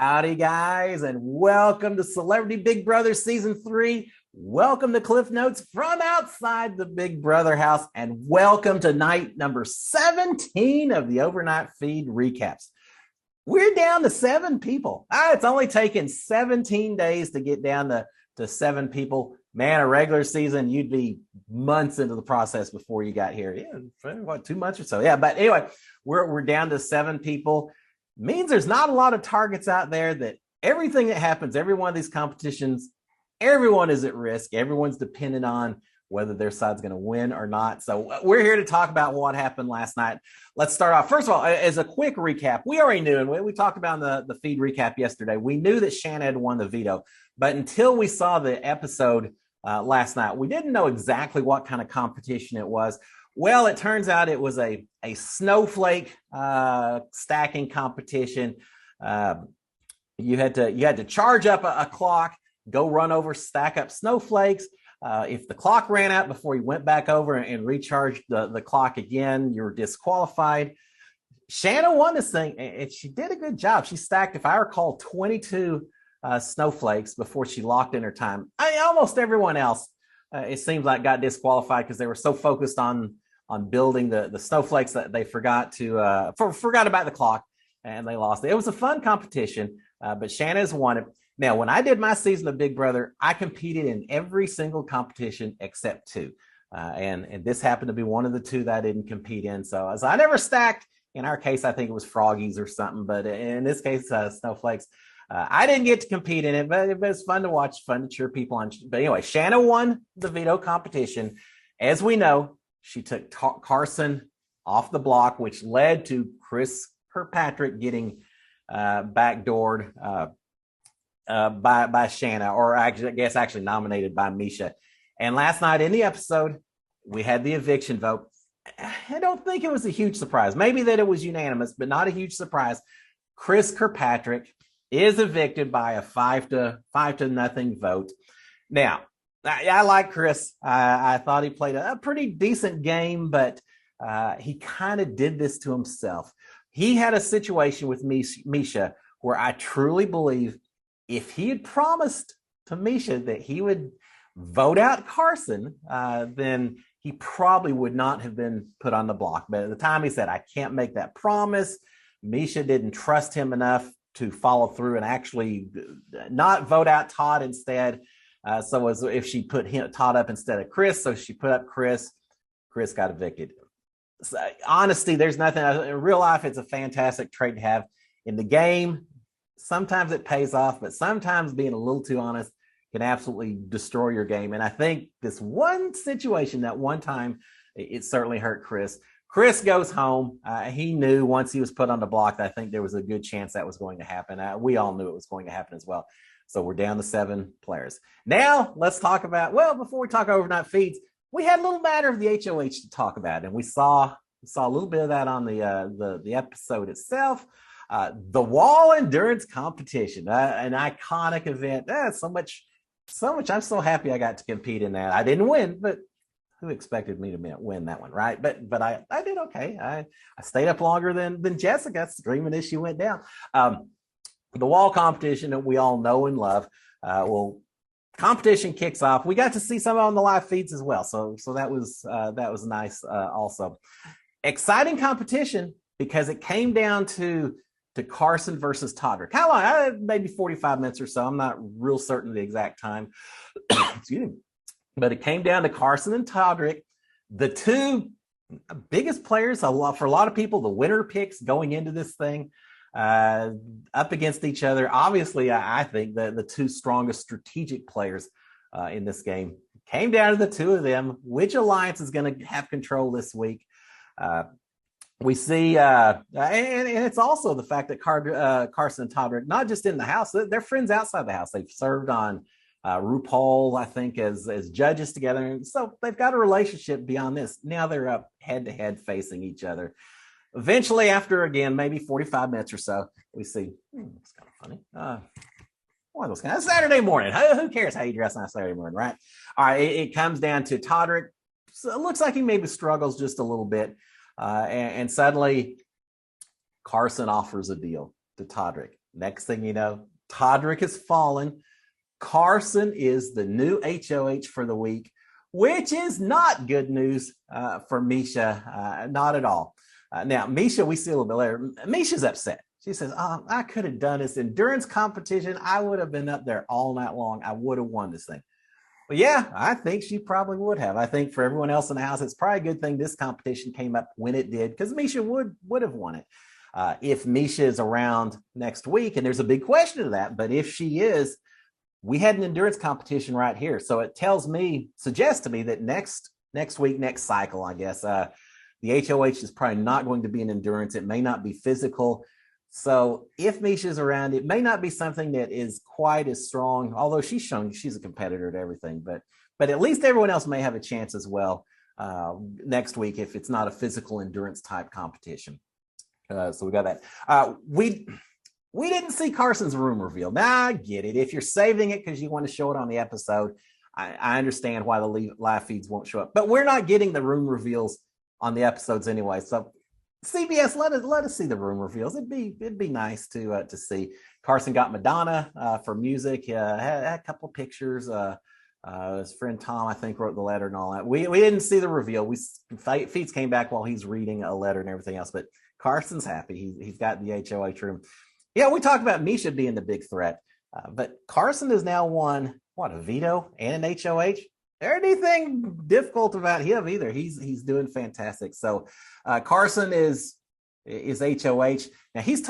Howdy, guys, and welcome to Celebrity Big Brother Season 3. Welcome to Cliff Notes from outside the Big Brother house, and welcome to night number 17 of the Overnight Feed recaps. We're down to 7 people. It's only taken 17 days to get down to 7 people. Man, a regular season, you'd be months into the process before you got here. Yeah, what, 2 months or so? Yeah, but anyway, we're down to 7 people. Means there's not a lot of targets out there. That everything that happens, every one of these competitions, everyone is at risk. Everyone's dependent on whether their side's going to win or not. So we're here to talk about what happened last night. Let's start off. First of all, as a quick recap, we already knew, and we talked about the feed recap yesterday, we knew that Shanna had won the veto. But until we saw the episode last night, we didn't know exactly what kind of competition it was. Well, it turns out it was a snowflake stacking competition. You had to charge up a clock, go run over, stack up snowflakes. If the clock ran out before you went back over and recharged the clock again, you were disqualified. Shanna won this thing, and she did a good job. She stacked, if I recall, 22 snowflakes before she locked in her time. Almost everyone else, it seems like, got disqualified because they were so focused on building the snowflakes that they forgot about the clock, and they lost. It was a fun competition, but Shanna's won it. Now, when I did my season of Big Brother, I competed in every single competition except 2. And this happened to be one of the 2 that I didn't compete in. So I never stacked. In our case, I think it was froggies or something, but in this case, snowflakes. I didn't get to compete in it, but it was fun to watch, fun to cheer people on. But anyway, Shanna won the veto competition. As we know, she took Carson off the block, which led to Chris Kirkpatrick getting backdoored by Shanna, or actually nominated by Misha. And last night in the episode, we had the eviction vote. I don't think it was a huge surprise. Maybe that it was unanimous, but not a huge surprise. Chris Kirkpatrick is evicted by a 5-0 vote. Now, I like Chris. I thought he played a pretty decent game, but he kind of did this to himself. He had a situation with Misha where I truly believe if he had promised to Misha that he would vote out Carson, then he probably would not have been put on the block. But at the time he said, I can't make that promise. Misha didn't trust him enough to follow through and actually not vote out Todd instead. So as if she put Todd up instead of Chris, so she put up Chris. Chris got evicted. So, honesty, there's nothing. In real life, it's a fantastic trait to have. In the game, sometimes it pays off, but sometimes being a little too honest can absolutely destroy your game. And I think this one situation, that one time, it certainly hurt Chris. Chris goes home. He knew once he was put on the block, I think there was a good chance that was going to happen. We all knew it was going to happen as well. So we're down to 7 players. Now let's talk about, before we talk overnight feeds, we had a little matter of the HOH to talk about. And we saw a little bit of that on the episode itself. The wall endurance competition, an iconic event. So much. I'm so happy I got to compete in that. I didn't win, but who expected me to win that one, right? But I did okay. I stayed up longer than Jessica, screaming as she went down. The wall competition that we all know and love. Competition kicks off. We got to see some on the live feeds as well, so that was nice. Also, exciting competition because it came down to Carson versus Todrick. How long? Maybe 45 minutes or so. I'm not real certain of the exact time. Excuse me. But it came down to Carson and Todrick, the 2 biggest players for a lot of people, the winner picks going into this thing, up against each other. Obviously, I think that the 2 strongest strategic players in this game came down to the 2 of them. Which alliance is going to have control this week? We see, and it's also the fact that Carson and Todrick, not just in the house, they're friends outside the house. They've served on RuPaul, I think, as judges together. And so they've got a relationship beyond this. Now they're up head to head facing each other. Eventually, after, again, maybe 45 minutes or so, we see, it's kind of funny. One of those kind of Saturday morning. Who cares how you dress on a Saturday morning, right? All right, it comes down to Todrick. So it looks like he maybe struggles just a little bit. And suddenly Carson offers a deal. to Todrick. Next thing you know, Todrick has fallen. Carson is the new HOH for the week, which is not good news for Misha, not at all. Now, Misha, we see a little bit later. Misha's upset. She says, "Oh, I could have done this endurance competition. I would have been up there all night long. I would have won this thing." Well, yeah, I think she probably would have. I think for everyone else in the house, it's probably a good thing this competition came up when it did, because Misha would have won it. If Misha is around next week, and there's a big question to that, but if she is, we had an endurance competition right here. So it suggests to me that next week, next cycle, I guess, the HOH is probably not going to be an endurance. It may not be physical. So if Misha's around, it may not be something that is quite as strong, although she's shown she's a competitor at everything, but at least everyone else may have a chance as well next week if it's not a physical endurance type competition. So we got that. We didn't see Carson's room reveal. Now, I get it. If you're saving it because you want to show it on the episode, I understand why the live feeds won't show up. But we're not getting the room reveals on the episodes anyway. So CBS, let us see the room reveals. It'd be nice to see. Carson got Madonna for music. Had a couple pictures. His friend Tom, I think, wrote the letter and all that. We didn't see the reveal. Feeds came back while he's reading a letter and everything else. But Carson's happy. He's got the HOH room. Yeah, we talked about Misha being the big threat, but Carson has now won a veto and an HOH. There anything difficult about him either. He's doing fantastic. So Carson is HOH. Now he's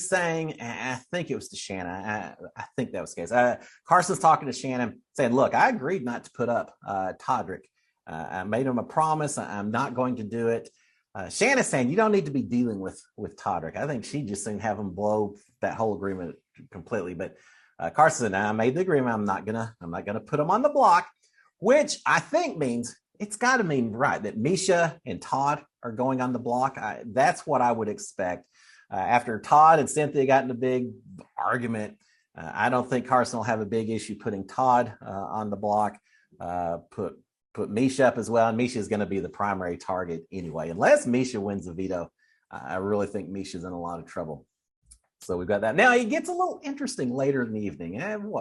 saying, I think it was to Shanna. I think that was the case. Carson's talking to Shannon saying, look, I agreed not to put up Todrick. I made him a promise. I'm not going to do it. Shanna's saying you don't need to be dealing with Todrick. I think she just didn't have him blow that whole agreement completely. But Carson and I made the agreement. I'm not gonna put him on the block, which I think means it's got to mean right that Misha and Todd are going on the block. That's what I would expect. After Todd and Cynthia got in a big argument, I don't think Carson will have a big issue putting Todd on the block. Put Misha up as well, and Misha is going to be the primary target anyway. Unless Misha wins the veto, I really think Misha's in a lot of trouble. So we've got that. Now it gets a little interesting later in the evening.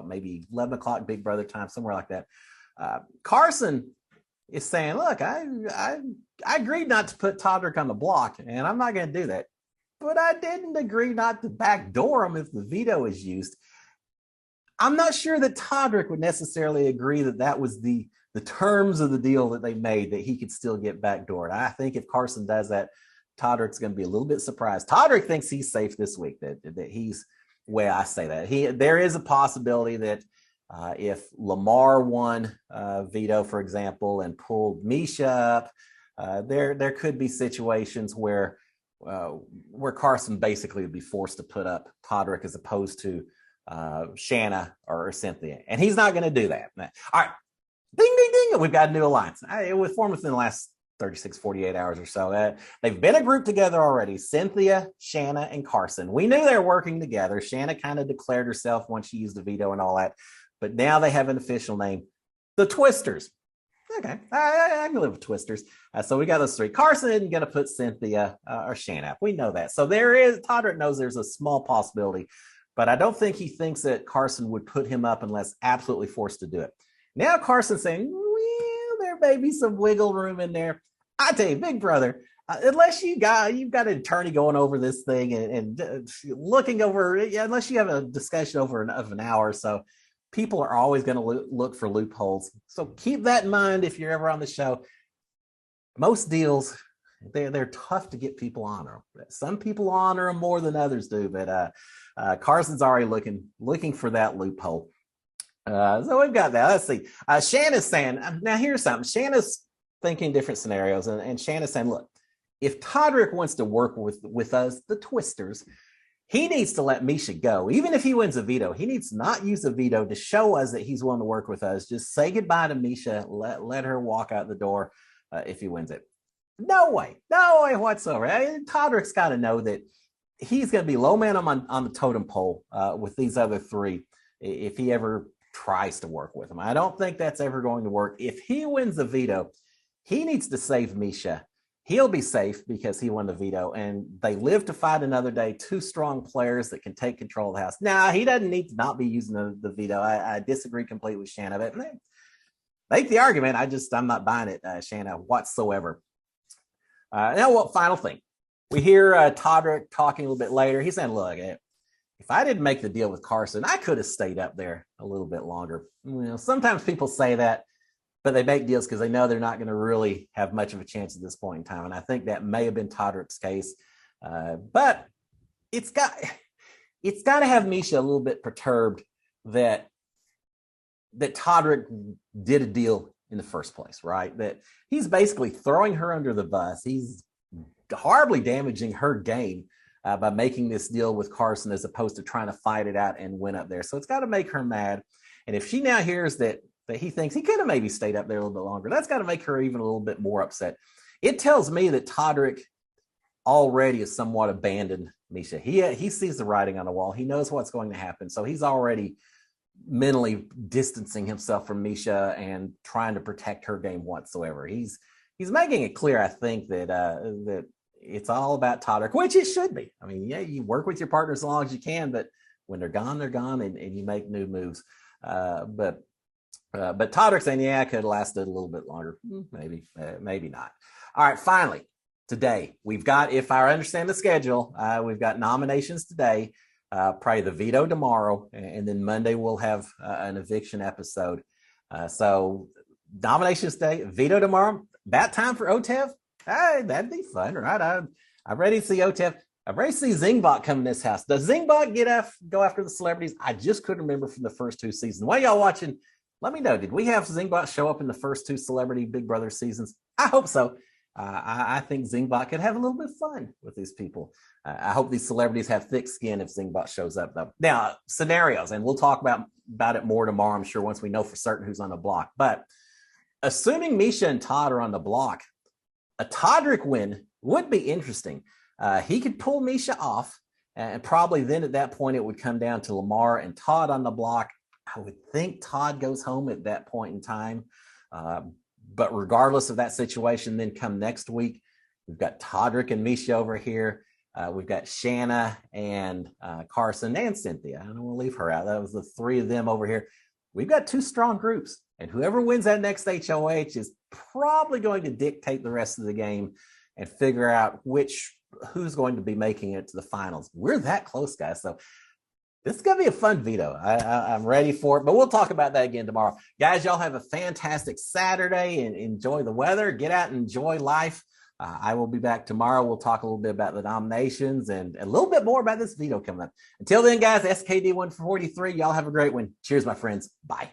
Maybe 11 o'clock Big Brother time, somewhere like that. Carson is saying, look, I agreed not to put Todrick on the block, and I'm not going to do that. But I didn't agree not to backdoor him if the veto is used. I'm not sure that Todrick would necessarily agree that was the terms of the deal that they made, that he could still get backdoored. I think if Carson does that, Todrick's going to be a little bit surprised. Todrick thinks he's safe this week, that he's, way I say that. There is a possibility that if Lamar won veto, for example, and pulled Misha up, there could be situations where Carson basically would be forced to put up Todrick as opposed to Shanna or Cynthia. And he's not going to do that. All right. Ding, ding, ding. We've got a new alliance. It was formed within the last 36, 48 hours or so. They've been a group together already. Cynthia, Shanna, and Carson. We knew they were working together. Shanna kind of declared herself once she used the veto and all that. But now they have an official name. The Twisters. Okay, I can live with Twisters. So we got those three. Carson isn't going to put Cynthia or Shanna up. We know that. So Todrick knows there's a small possibility. But I don't think he thinks that Carson would put him up unless absolutely forced to do it. Now Carson's saying, well, there may be some wiggle room in there. I tell you, Big Brother, unless you've got an attorney going over this thing and looking over, unless you have a discussion of an hour or so, people are always going to look for loopholes. So keep that in mind if you're ever on the show. Most deals, they're tough to get people honor. Some people honor them more than others do, but Carson's already looking for that loophole. So we've got that. Let's see. Shanna's saying, now here's something. Shanna's thinking different scenarios, and Shanna's saying, look, if Todrick wants to work with us, the Twisters, he needs to let Misha go. Even if he wins a veto, he needs to not use a veto to show us that he's willing to work with us. Just say goodbye to Misha. Let her walk out the door if he wins it. No way whatsoever. Todrick's got to know that he's going to be low man on the totem pole with these other three if he ever tries to work with him. I don't think that's ever going to work. If he wins the veto, he needs to save Misha. He'll be safe because he won the veto, and they live to fight another day. Two strong players that can take control of the House. Now, he doesn't need to not be using the veto. I disagree completely with Shanna, but make the argument. I'm not buying it, Shanna, whatsoever. Now, what final thing? We hear Todrick talking a little bit later. He's saying, look, if I didn't make the deal with Carson, I could have stayed up there a little bit longer. Sometimes people say that, but they make deals because they know they're not going to really have much of a chance at this point in time. And I think that may have been Todrick's case. But it's got to have Misha a little bit perturbed that Todrick did a deal in the first place, right? That he's basically throwing her under the bus. He's horribly damaging her game by making this deal with Carson as opposed to trying to fight it out and win up there. So it's got to make her mad. And if she now hears that he thinks he could have maybe stayed up there a little bit longer, that's got to make her even a little bit more upset. It tells me that Todrick already has somewhat abandoned Misha. He sees the writing on the wall. He knows what's going to happen. So he's already mentally distancing himself from Misha and trying to protect her game whatsoever. He's making it clear, I think, that it's all about Todrick, which it should be. I mean, yeah, you work with your partner as long as you can, but when they're gone, and you make new moves. But Todrick saying, yeah, I could have lasted a little bit longer. Maybe not. All right, finally, today, we've got, if I understand the schedule, we've got nominations today, probably the veto tomorrow, and then Monday we'll have an eviction episode. So nominations today, veto tomorrow, about time for OTEV. Hey, that'd be fun, right? I'm ready to see OTEV. I'm ready to see Zingbot come in this house. Does Zingbot go after the celebrities? I just couldn't remember from the first two seasons. While y'all watching, let me know. Did we have Zingbot show up in the first two Celebrity Big Brother seasons? I hope so. I think Zingbot could have a little bit of fun with these people. I hope these celebrities have thick skin if Zingbot shows up, though. Now, scenarios, and we'll talk about it more tomorrow, I'm sure, once we know for certain who's on the block. But assuming Misha and Todd are on the block, a Todrick win would be interesting. He could pull Misha off, and probably then at that point it would come down to Lamar and Todd on the block. I would think Todd goes home at that point in time. But regardless of that situation, then come next week, we've got Todrick and Misha over here. We've got Shanna and Carson and Cynthia. I don't want to leave her out. That was the three of them over here. We've got two strong groups, and whoever wins that next HOH is probably going to dictate the rest of the game and figure out who's going to be making it to the finals. We're that close, guys. So this is going to be a fun veto. I'm ready for it, but we'll talk about that again tomorrow. Guys, y'all have a fantastic Saturday and enjoy the weather. Get out and enjoy life. I will be back tomorrow. We'll talk a little bit about the nominations and a little bit more about this veto coming up. Until then, guys, SKD 143, y'all have a great one. Cheers, my friends. Bye.